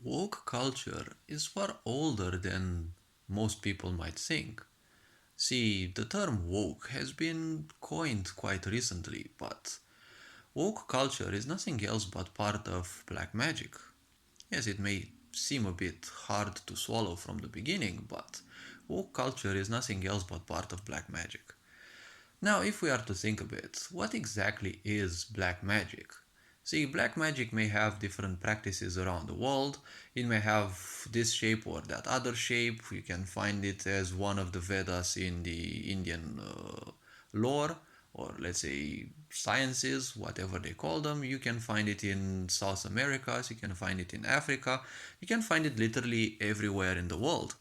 Woke culture is far older than most people might think. See, the term woke has been coined quite recently, but woke culture is nothing else but part of black magic. Yes, it may seem a bit hard to swallow from the beginning, but woke culture is nothing else but part of black magic. Now, if we are to think a bit, what exactly is black magic? See, black magic may have different practices around the world. It may have this shape or that other shape. You can find it as one of the Vedas in the Indian lore, or let's say sciences, whatever they call them. You can find it in South Americas, you can find it in Africa, you can find it literally everywhere in the world.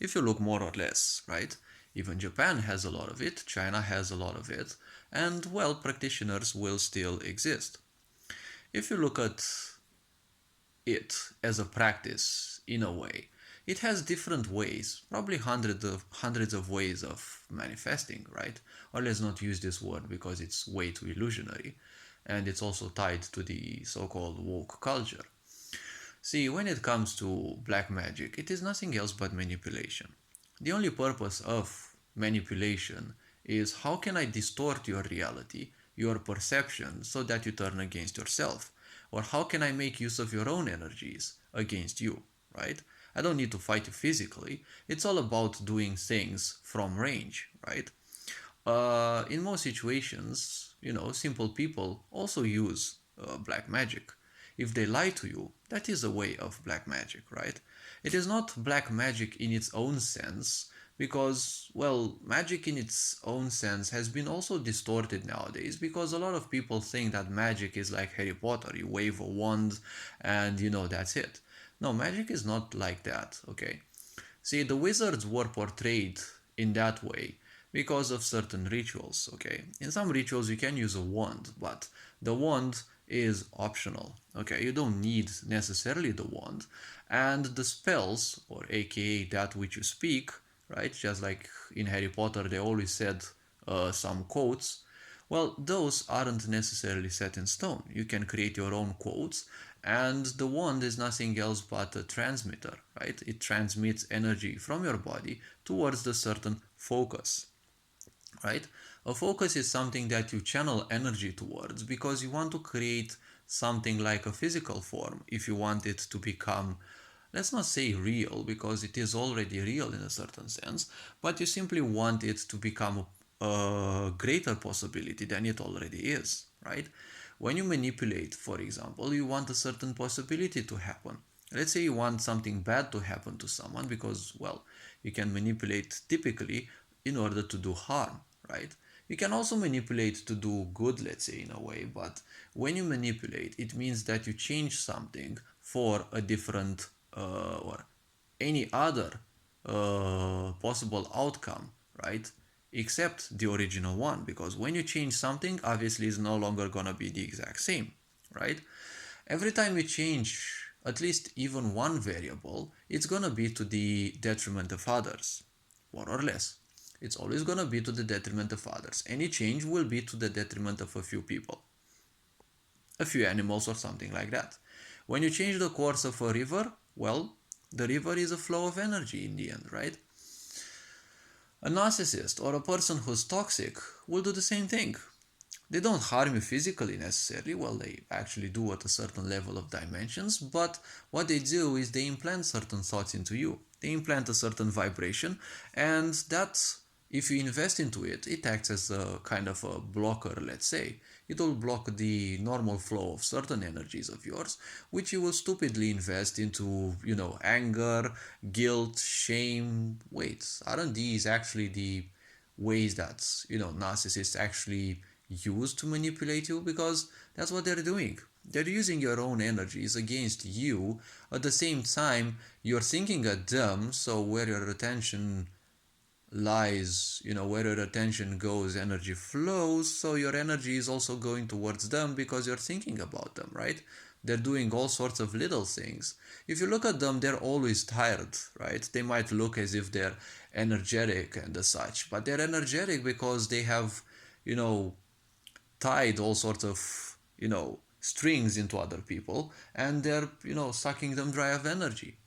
If you look more or less, right? Even Japan has a lot of it, China has a lot of it, and well, practitioners will still exist. If you look at it as a practice in a way, it has different ways, probably hundreds of ways of manifesting, right? Or let's not use this word because it's way too illusionary, and it's also tied to the so-called woke culture. See, when it comes to black magic, it is nothing else but manipulation. The only purpose of manipulation is how can I distort your reality, your perception, so that you turn against yourself? Or how can I make use of your own energies against you, right? I don't need to fight you physically. It's all about doing things from range, right? In most situations, simple people also use black magic. If they lie to you, that is a way of black magic, right? It is not black magic in its own sense, because, well, magic in its own sense has been also distorted nowadays because a lot of people think that magic is like Harry Potter. You wave a wand and that's it. No, magic is not like that, okay? See, the wizards were portrayed in that way because of certain rituals, okay? In some rituals, you can use a wand, but the wand is optional, okay? You don't need necessarily the wand. And the spells, or aka that which you speak, right? Just like in Harry Potter, they always said some quotes. Well, those aren't necessarily set in stone. You can create your own quotes, and the wand is nothing else but a transmitter, right? It transmits energy from your body towards the certain focus, right? A focus is something that you channel energy towards because you want to create something like a physical form if you want it to become, let's not say real because it is already real in a certain sense, but you simply want it to become a greater possibility than it already is, right? When you manipulate, for example, you want a certain possibility to happen. Let's say you want something bad to happen to someone because, well, you can manipulate typically in order to do harm, right? You can also manipulate to do good, let's say, in a way, but when you manipulate, it means that you change something for a different or any other possible outcome, right? Except the original one, because when you change something, obviously it's no longer gonna be the exact same, right? Every time you change at least even one variable, it's gonna be to the detriment of others, more or less. It's always gonna be to the detriment of others. Any change will be to the detriment of a few people, a few animals, or something like that. When you change the course of a river, well, the river is a flow of energy in the end, right? A narcissist or a person who's toxic will do the same thing. They don't harm you physically necessarily, well, they actually do at a certain level of dimensions, but what they do is they implant certain thoughts into you. They implant a certain vibration, and that, if you invest into it, it acts as a kind of a blocker, let's say. It will block the normal flow of certain energies of yours, which you will stupidly invest into, anger, guilt, shame. Wait, aren't these actually the ways that, narcissists actually use to manipulate you? Because that's what they're doing. They're using your own energies against you. At the same time, you're thinking at them, so where your attention lies, where your attention goes, energy flows, so your energy is also going towards them because you're thinking about them, right? They're doing all sorts of little things. If you look at them, they're always tired, right? They might look as if they're energetic and as such, but they're energetic because they have, you know, tied all sorts of, strings into other people, and they're, sucking them dry of energy.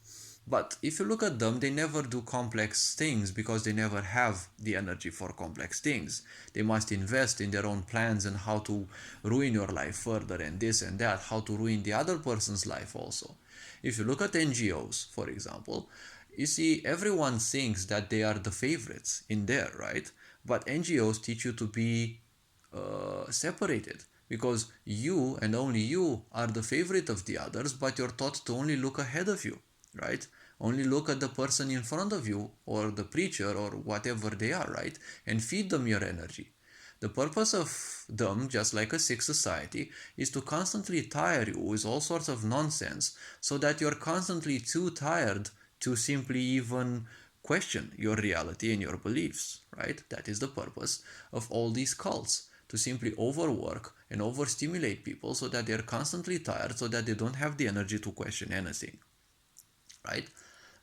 But if you look at them, they never do complex things because they never have the energy for complex things. They must invest in their own plans and how to ruin your life further and this and that, how to ruin the other person's life also. If you look at NGOs, for example, you see everyone thinks that they are the favorites in there, right? But NGOs teach you to be separated because you and only you are the favorite of the others, but you're taught to only look ahead of you, right? Only look at the person in front of you or the preacher or whatever they are, right? And feed them your energy. The purpose of them, just like a sick society, is to constantly tire you with all sorts of nonsense so that you're constantly too tired to simply even question your reality and your beliefs, right? That is the purpose of all these cults, to simply overwork and overstimulate people so that they're constantly tired so that they don't have the energy to question anything, right?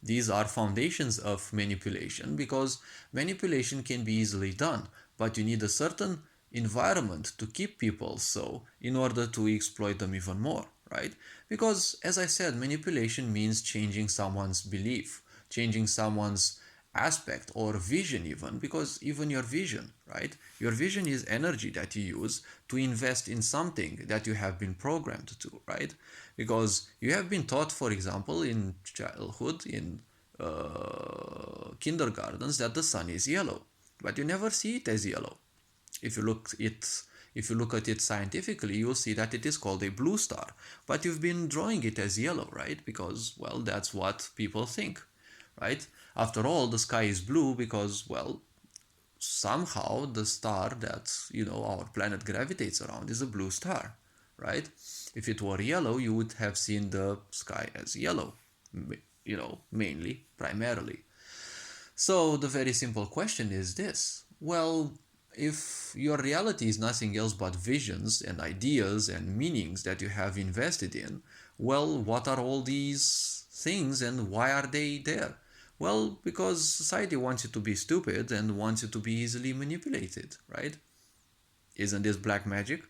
These are foundations of manipulation because manipulation can be easily done, but you need a certain environment to keep people so in order to exploit them even more, right? Because as I said, manipulation means changing someone's belief, changing someone's aspect or vision, even because even your vision, right? Your vision is energy that you use to invest in something that you have been programmed to, right? Because you have been taught, for example, in childhood, in kindergartens, that the sun is yellow, but you never see it as yellow. If you look it if you look at it scientifically, you'll see that it is called a blue star, but you've been drawing it as yellow, right? Because, well, that's what people think, right? After all, the sky is blue because, well, somehow the star that, our planet gravitates around is a blue star, right? If it were yellow, you would have seen the sky as yellow, mainly, primarily. So the very simple question is this. Well, if your reality is nothing else but visions and ideas and meanings that you have invested in, well, what are all these things and why are they there? Well, because society wants you to be stupid and wants you to be easily manipulated, right? Isn't this black magic?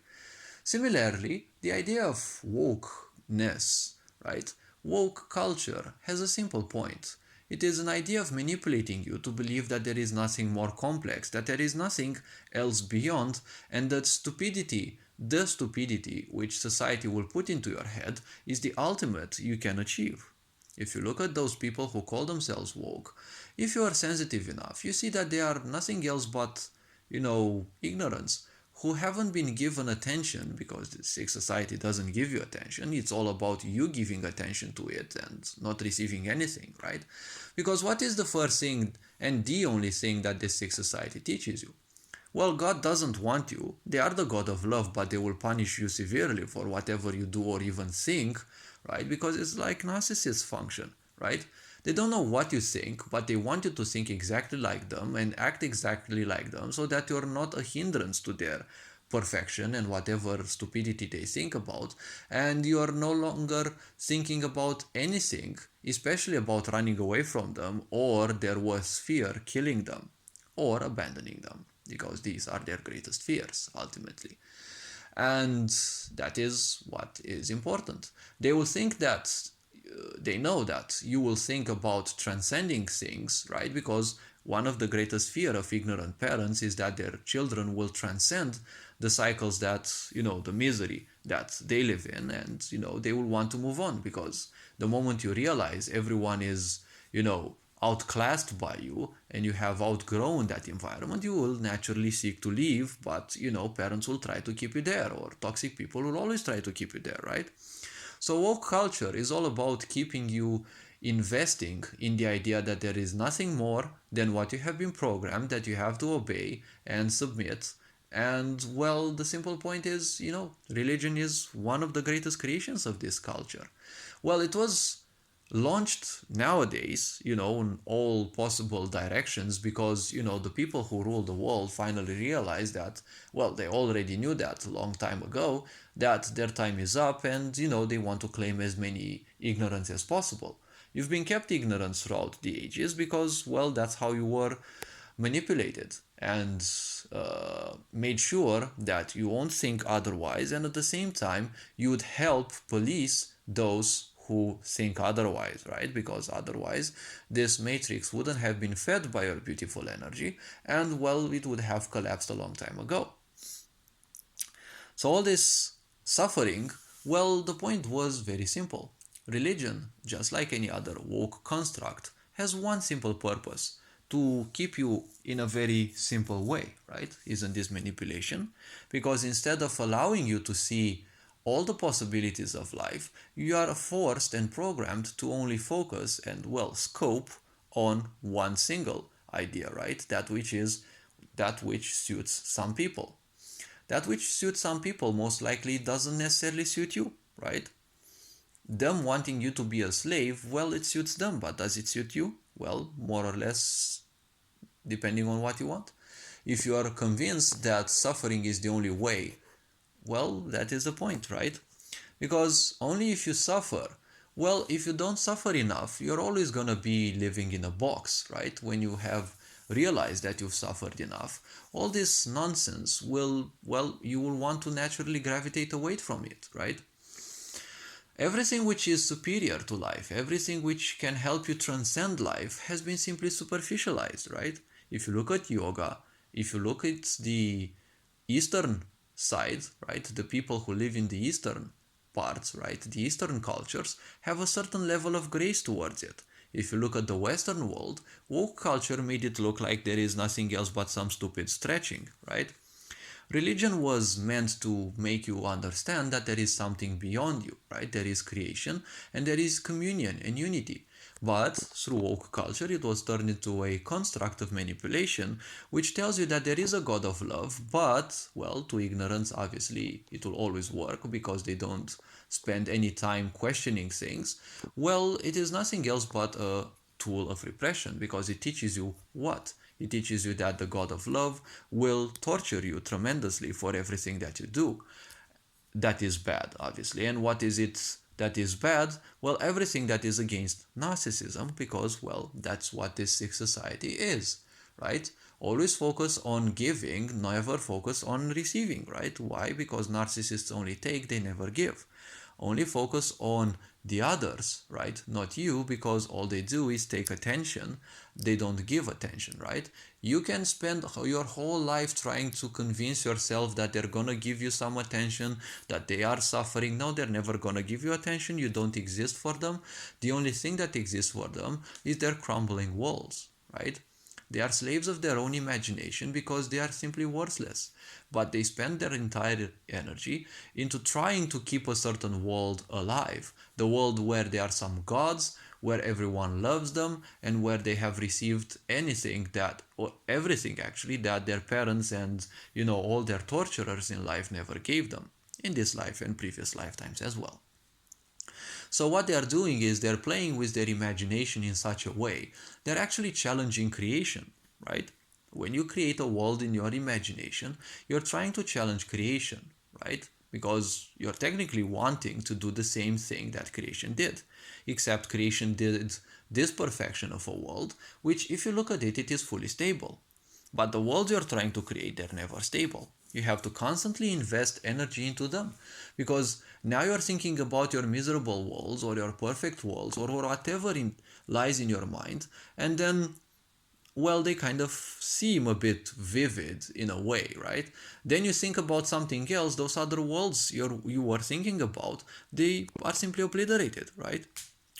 Similarly, the idea of wokeness, right? Woke culture has a simple point. It is an idea of manipulating you to believe that there is nothing more complex, that there is nothing else beyond, and that stupidity, the stupidity which society will put into your head, is the ultimate you can achieve. If you look at those people who call themselves woke, if you are sensitive enough, you see that they are nothing else but, ignorance, who haven't been given attention because the sick society doesn't give you attention. It's all about you giving attention to it and not receiving anything, right? Because what is the first thing and the only thing that the sick society teaches you? Well, God doesn't want you. They are the God of love, but they will punish you severely for whatever you do or even think, right? Because it's like narcissists function, right? They don't know what you think, but they want you to think exactly like them and act exactly like them so that you're not a hindrance to their perfection and whatever stupidity they think about. And you're no longer thinking about anything, especially about running away from them or their worst fear, killing them or abandoning them, because these are their greatest fears ultimately. And that is what is important. They will think that they know that you will think about transcending things, right? Because one of the greatest fear of ignorant parents is that their children will transcend the cycles that, the misery that they live in, and, they will want to move on because the moment you realize everyone is, outclassed by you and you have outgrown that environment, you will naturally seek to leave, but, parents will try to keep you there, or toxic people will always try to keep you there, right? So woke culture is all about keeping you investing in the idea that there is nothing more than what you have been programmed, that you have to obey and submit. And, well, the simple point is, religion is one of the greatest creations of this culture. Well, it was launched nowadays, in all possible directions because, the people who rule the world finally realized that, well, they already knew that a long time ago, that their time is up and, they want to claim as many ignorance as possible. You've been kept ignorant throughout the ages because, well, that's how you were manipulated and made sure that you won't think otherwise, and at the same time you would help police those who think otherwise, right? Because otherwise this matrix wouldn't have been fed by your beautiful energy, and well, it would have collapsed a long time ago. So all this suffering, well, the point was very simple. Religion, just like any other woke construct, has one simple purpose: to keep you in a very simple way, right? Isn't this manipulation? Because instead of allowing you to see all the possibilities of life, you are forced and programmed to only focus and, well, scope on one single idea, right? That which suits some people. That which suits some people most likely doesn't necessarily suit you, right? Them wanting you to be a slave, well, it suits them, but does it suit you? Well, more or less, depending on what you want. If you are convinced that suffering is the only way, well, that is the point, right? Because only if you suffer, well, if you don't suffer enough, you're always gonna be living in a box, right? When you have realized that you've suffered enough, all this nonsense will, well, you will want to naturally gravitate away from it, right? Everything which is superior to life, everything which can help you transcend life, has been simply superficialized, right? If you look at yoga, if you look at the Eastern side, right, the people who live in the Eastern parts, right, the Eastern cultures have a certain level of grace towards it. If you look at the Western world, woke culture made it look like there is nothing else but some stupid stretching, right? Religion was meant to make you understand that there is something beyond you, right? There is creation and there is communion and unity. But through woke culture, it was turned into a construct of manipulation, which tells you that there is a God of love, but, well, to ignorance, obviously, it will always work because they don't spend any time questioning things. Well, it is nothing else but a tool of repression, because it teaches you what? It teaches you that the God of love will torture you tremendously for everything that you do. That is bad, obviously. And what is it that is bad? Well, everything that is against narcissism, because, well, that's what this sick society is, right? Always focus on giving, never focus on receiving, right? Why? Because narcissists only take, they never give. Only focus on the others, right? Not you, because all they do is take attention. They don't give attention, right? You can spend your whole life trying to convince yourself that they're gonna give you some attention, that they are suffering. No, they're never gonna give you attention. You don't exist for them. The only thing that exists for them is their crumbling walls, right? They are slaves of their own imagination because they are simply worthless. But they spend their entire energy into trying to keep a certain world alive. The world where there are some gods, where everyone loves them, and where they have received anything that, or everything actually, that their parents and, all their torturers in life never gave them. In this life and previous lifetimes as well. So what they are doing is they're playing with their imagination in such a way, they're actually challenging creation, right? When you create a world in your imagination, you're trying to challenge creation, right? Because you're technically wanting to do the same thing that creation did, except creation did this perfection of a world, which, if you look at it, it is fully stable. But the worlds you're trying to create, they're never stable. You have to constantly invest energy into them, because now you're thinking about your miserable worlds or your perfect worlds or whatever lies in your mind, and then, well, they kind of seem a bit vivid in a way, right? Then you think about something else, those other worlds you were thinking about, they are simply obliterated, right?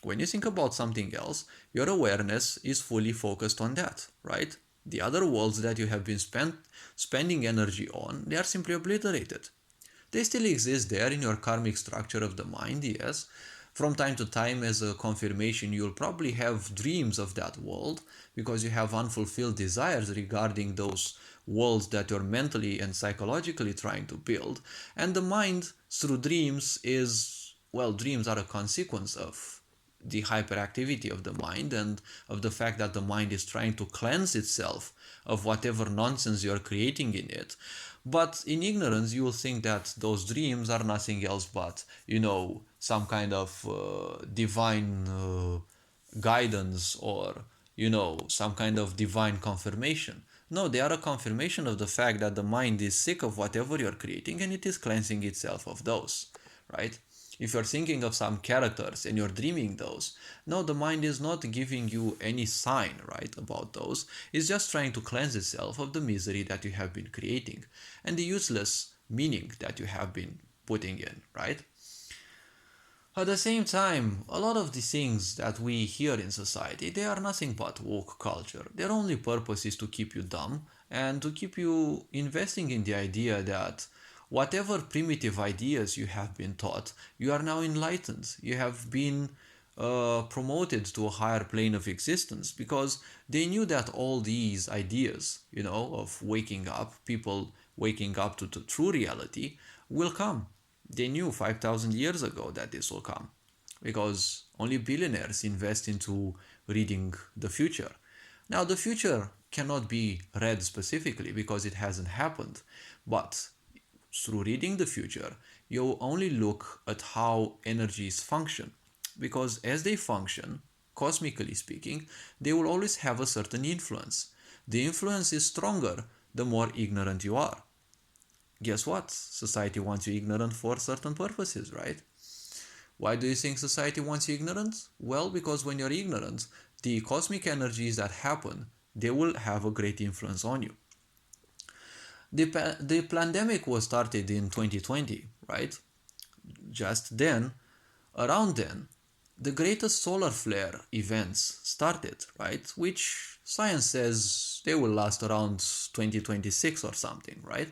When you think about something else, your awareness is fully focused on that, right? The other worlds that you have been spending energy on, they are simply obliterated. They still exist there in your karmic structure of the mind, yes. From time to time, as a confirmation, you'll probably have dreams of that world because you have unfulfilled desires regarding those worlds that you're mentally and psychologically trying to build. And the mind, through dreams, dreams are a consequence of the hyperactivity of the mind and of the fact that the mind is trying to cleanse itself of whatever nonsense you're creating in it. But in ignorance, you will think that those dreams are nothing else but, some kind of divine guidance or, some kind of divine confirmation. No, they are a confirmation of the fact that the mind is sick of whatever you're creating and it is cleansing itself of those, right? If you're thinking of some characters and you're dreaming those, no, the mind is not giving you any sign, right, about those. It's just trying to cleanse itself of the misery that you have been creating and the useless meaning that you have been putting in, right? At the same time, a lot of the things that we hear in society, they are nothing but woke culture. Their only purpose is to keep you dumb and to keep you investing in the idea that whatever primitive ideas you have been taught, you are now enlightened. You have been promoted to a higher plane of existence because they knew that all these ideas, of waking up, people waking up to the true reality, will come. They knew 5,000 years ago that this will come because only billionaires invest into reading the future. Now, the future cannot be read specifically because it hasn't happened, but through reading the future, you only look at how energies function because as they function, cosmically speaking, they will always have a certain influence. The influence is stronger the more ignorant you are. Guess what? Society wants you ignorant for certain purposes, right? Why do you think society wants you ignorant? Well, because when you're ignorant, the cosmic energies that happen, they will have a great influence on you. The pandemic was started in 2020, right? Just then, around then, the greatest solar flare events started, right? Which science says they will last around 2026 or something, right?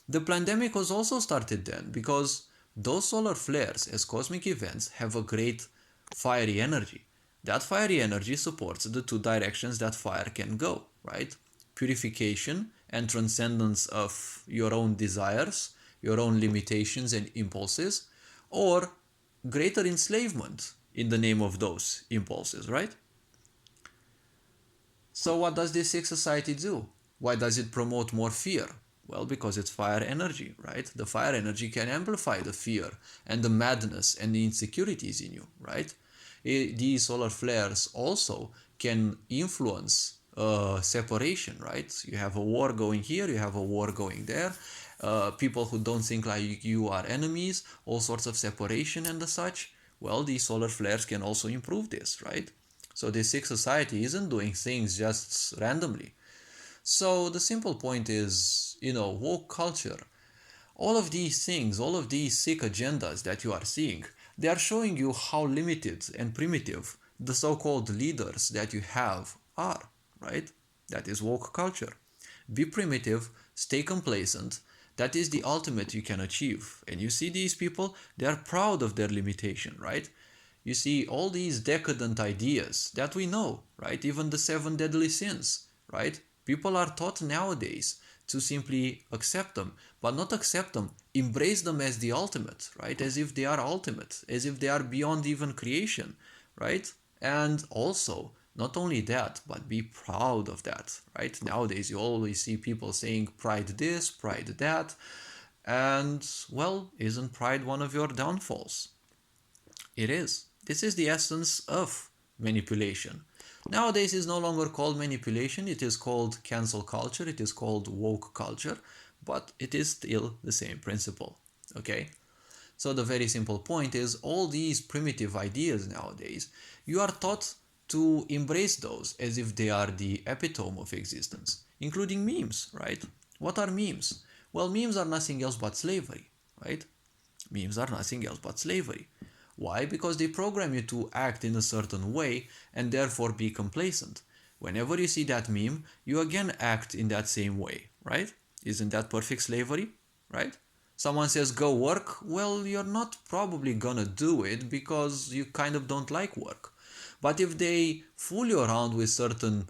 The pandemic was also started then because those solar flares as cosmic events have a great fiery energy. That fiery energy supports the two directions that fire can go, right? Purification and transcendence of your own desires, your own limitations and impulses, or greater enslavement in the name of those impulses, right? So what does this sick society do? Why does it promote more fear? Well, because it's fire energy, right? The fire energy can amplify the fear and the madness and the insecurities in you, right? These solar flares also can influence separation, right? You have a war going here, you have a war going there. People who don't think like you are enemies, all sorts of separation and the such. Well, these solar flares can also improve this, right? So this sick society isn't doing things just randomly. So the simple point is, woke culture. All of these things, all of these sick agendas that you are seeing, they are showing you how limited and primitive the so-called leaders that you have are, right? That is woke culture. Be primitive, stay complacent. That is the ultimate you can achieve. And you see these people, they are proud of their limitation, right? You see all these decadent ideas that we know, right? Even the seven deadly sins, right? People are taught nowadays to simply accept them, but not accept them, embrace them as the ultimate, right? As if they are ultimate, as if they are beyond even creation, right? And also, not only that, but be proud of that, right? Nowadays, you always see people saying pride this, pride that, and well, isn't pride one of your downfalls? It is. This is the essence of manipulation. Nowadays it's no longer called manipulation, it is called cancel culture, it is called woke culture, but it is still the same principle. Okay? So the very simple point is all these primitive ideas nowadays, you are taught to embrace those as if they are the epitome of existence, including memes, right? What are memes? Well, memes are nothing else but slavery, right? Memes are nothing else but slavery. Why? Because they program you to act in a certain way and therefore be complacent. Whenever you see that meme, you again act in that same way, right? Isn't that perfect slavery, right? Someone says go work, well, you're not probably gonna do it because you kind of don't like work. But if they fool you around with certain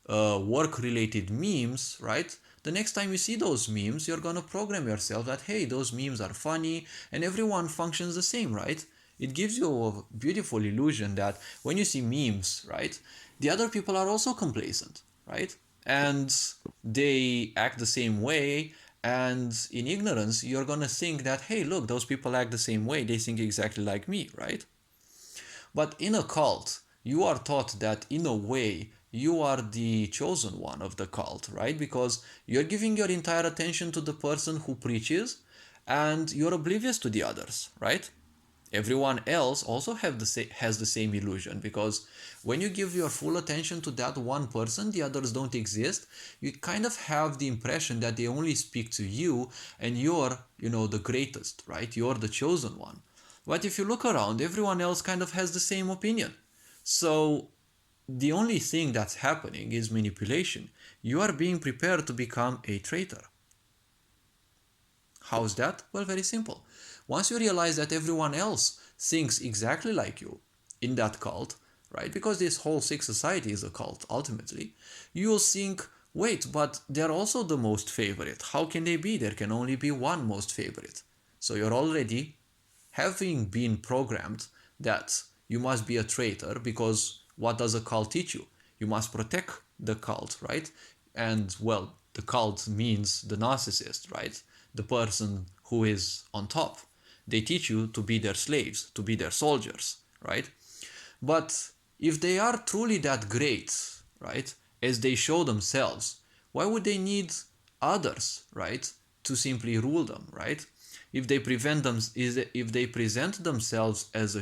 work-related memes, right? The next time you see those memes, you're gonna program yourself that, hey, those memes are funny and everyone functions the same, right? It gives you a beautiful illusion that when you see memes, right, the other people are also complacent, right? And they act the same way, and in ignorance, you're gonna think that, hey, look, those people act the same way, they think exactly like me, right? But in a cult, you are taught that in a way, you are the chosen one of the cult, right? Because you're giving your entire attention to the person who preaches and you're oblivious to the others, right? Everyone else also has the same illusion, because when you give your full attention to that one person, the others don't exist. You kind of have the impression that they only speak to you and you're, the greatest, right? You're the chosen one. But if you look around, everyone else kind of has the same opinion. So the only thing that's happening is manipulation. You are being prepared to become a traitor. How's that? Well, very simple. Once you realize that everyone else thinks exactly like you in that cult, right? Because this whole sick society is a cult ultimately, you'll think, wait, but they're also the most favorite. How can they be? There can only be one most favorite. So you're already having been programmed that you must be a traitor, because what does a cult teach you? You must protect the cult, right? And well, the cult means the narcissist, right? The person who is on top. They teach you to be their slaves, to be their soldiers, right? But if they are truly that great, right, as they show themselves, why would they need others, right, to simply rule them, right? If they if they present themselves as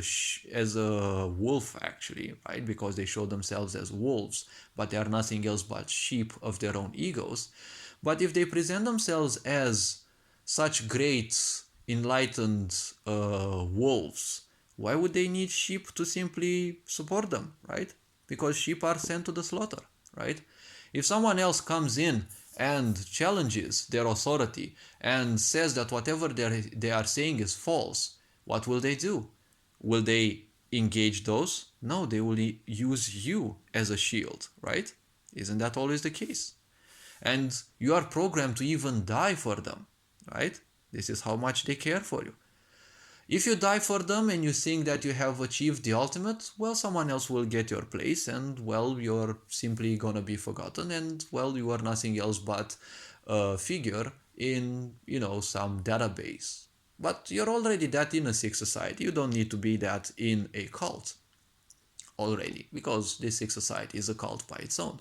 as a wolf, actually, right, because they show themselves as wolves, but they are nothing else but sheep of their own egos. But if they present themselves as such great enlightened wolves, why would they need sheep to simply support them, right? Because sheep are sent to the slaughter, right? If someone else comes in and challenges their authority and says that whatever they are saying is false, what will they do? Will they engage those? No, they will use you as a shield, right? Isn't that always the case? And you are programmed to even die for them, right? This is how much they care for you. If you die for them and you think that you have achieved the ultimate, well, someone else will get your place and, well, you're simply gonna be forgotten and, well, you are nothing else but a figure in, some database. But you're already that in a sick society. You don't need to be that in a cult already, because this sick society is a cult by its own.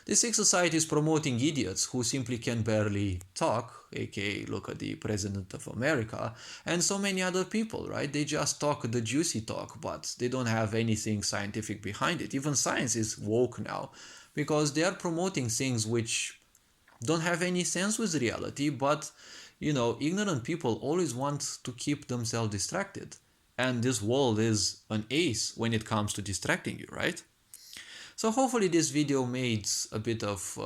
The sick society is promoting idiots who simply can barely talk, aka look at the President of America, and so many other people, right? They just talk the juicy talk, but they don't have anything scientific behind it. Even science is woke now, because they are promoting things which don't have any sense with reality, but ignorant people always want to keep themselves distracted. And this world is an ace when it comes to distracting you, right? So hopefully this video made a bit of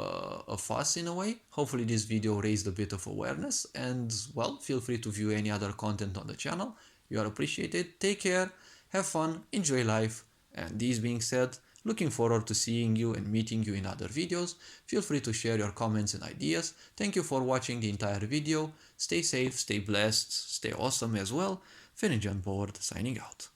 a fuss in a way. Hopefully this video raised a bit of awareness, and well, feel free to view any other content on the channel. You are appreciated. Take care, have fun, enjoy life, and this being said, looking forward to seeing you and meeting you in other videos. Feel free to share your comments and ideas. Thank you for watching the entire video. Stay safe, stay blessed, stay awesome as well. Finnegan Board signing out.